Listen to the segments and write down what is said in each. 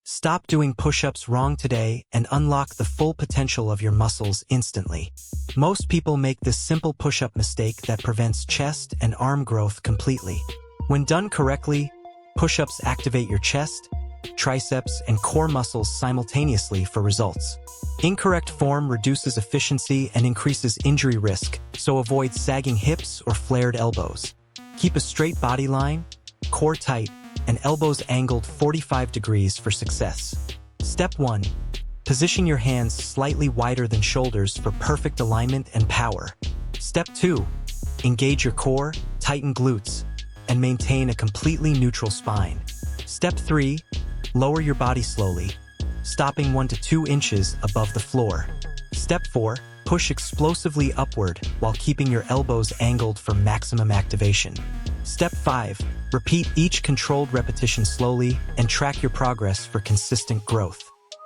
Stop doing push-ups wrong today and unlock the full potential of your muscles instantly. Most people make this simple push-up mistake that prevents chest and arm growth completely. When done correctly, push-ups activate your chest, triceps, and core muscles simultaneously for results. Incorrect form reduces efficiency and increases injury risk, so avoid sagging hips or flared elbows. Keep a straight body line, core tight, and elbows angled 45 degrees for success. Step 1. Position your hands slightly wider than shoulders for perfect alignment and power. Step 2. Engage your core, tighten glutes, and maintain a completely neutral spine. Step 3. Lower your body slowly, stopping 1 to 2 inches above the floor. Step 4. Push explosively upward while keeping your elbows angled for maximum activation. Step 5. Repeat each controlled repetition slowly and track your progress for consistent growth.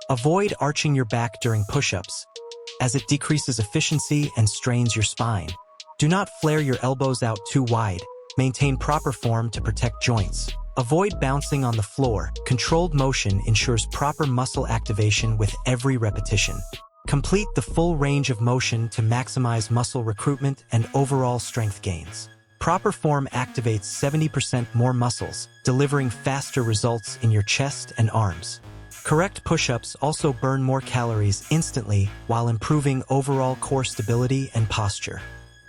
Avoid arching your back during push-ups, as it decreases efficiency and strains your spine. Do not flare your elbows out too wide. Maintain proper form to protect joints. Avoid bouncing on the floor. Controlled motion ensures proper muscle activation with every repetition. Complete the full range of motion to maximize muscle recruitment and overall strength gains. Proper form activates 70% more muscles, delivering faster results in your chest and arms. Correct push-ups also burn more calories instantly while improving overall core stability and posture.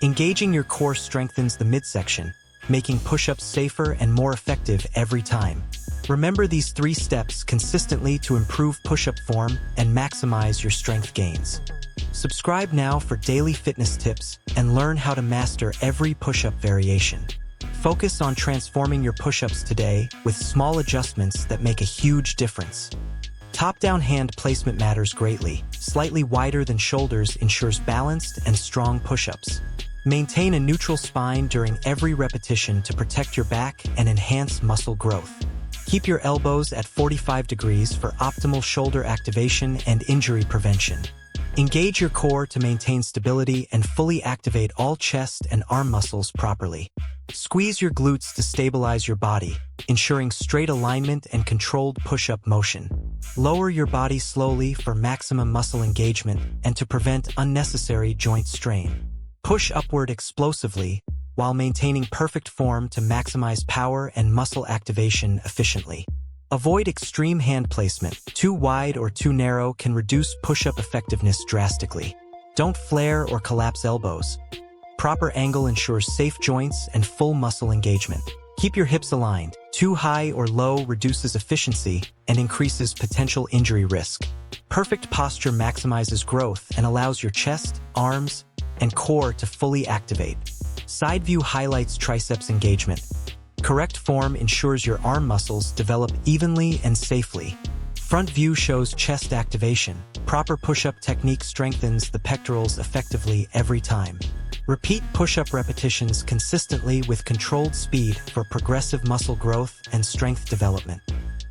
Engaging your core strengthens the midsection, making push-ups safer and more effective every time. Remember these 3 steps consistently to improve push-up form and maximize your strength gains. Subscribe now for daily fitness tips and learn how to master every push-up variation. Focus on transforming your push-ups today with small adjustments that make a huge difference. Top-down hand placement matters greatly. Slightly wider than shoulders ensures balanced and strong push-ups. Maintain a neutral spine during every repetition to protect your back and enhance muscle growth. Keep your elbows at 45 degrees for optimal shoulder activation and injury prevention. Engage your core to maintain stability and fully activate all chest and arm muscles properly. Squeeze your glutes to stabilize your body, ensuring straight alignment and controlled push-up motion. Lower your body slowly for maximum muscle engagement and to prevent unnecessary joint strain. Push upward explosively while maintaining perfect form to maximize power and muscle activation efficiently. Avoid extreme hand placement. Too wide or too narrow can reduce push-up effectiveness drastically. Don't flare or collapse elbows. Proper angle ensures safe joints and full muscle engagement. Keep your hips aligned. Too high or low reduces efficiency and increases potential injury risk. Perfect posture maximizes growth and allows your chest, arms, and core to fully activate. Side view highlights triceps engagement. Correct form ensures your arm muscles develop evenly and safely. Front view shows chest activation. Proper push-up technique strengthens the pectorals effectively every time. Repeat push-up repetitions consistently with controlled speed for progressive muscle growth and strength development.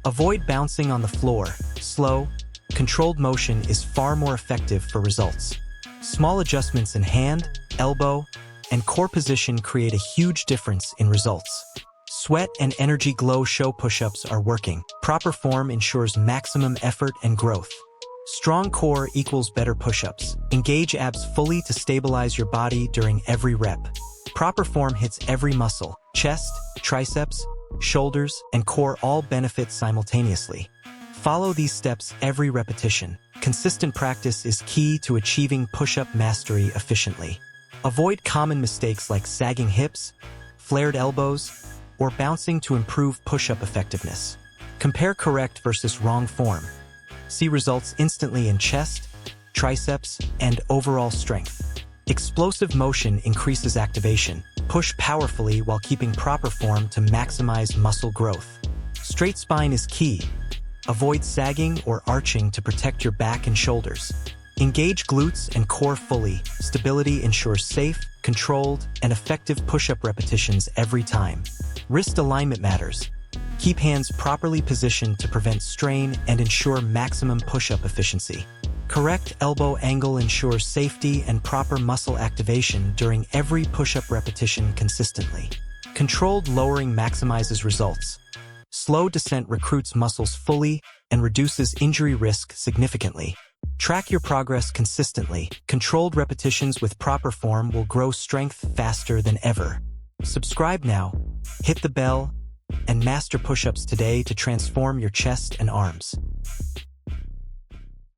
Avoid bouncing on the floor. Slow, controlled motion is far more effective for results. Small adjustments in hand, elbow, and core position create a huge difference in results. Sweat and energy glow show push-ups are working. Proper form ensures maximum effort and growth. Strong core equals better push-ups. Engage abs fully to stabilize your body during every rep. Proper form hits every muscle. Chest, triceps, shoulders, and core all benefit simultaneously. Follow these steps every repetition. Consistent practice is key to achieving push-up mastery efficiently. Avoid common mistakes like sagging hips, flared elbows, or bouncing to improve push-up effectiveness. Compare correct versus wrong form. See results instantly in chest, triceps, and overall strength. Explosive motion increases activation. Push powerfully while keeping proper form to maximize muscle growth. Straight spine is key. Avoid sagging or arching to protect your back and shoulders. Engage glutes and core fully. Stability ensures safe, controlled, and effective push-up repetitions every time. Wrist alignment matters. Keep hands properly positioned to prevent strain and ensure maximum push-up efficiency. Correct elbow angle ensures safety and proper muscle activation during every push-up repetition consistently. Controlled lowering maximizes results. Slow descent recruits muscles fully and reduces injury risk significantly. Track your progress consistently. Controlled repetitions with proper form will grow strength faster than ever. Subscribe now, hit the bell, and master push-ups today to transform your chest and arms.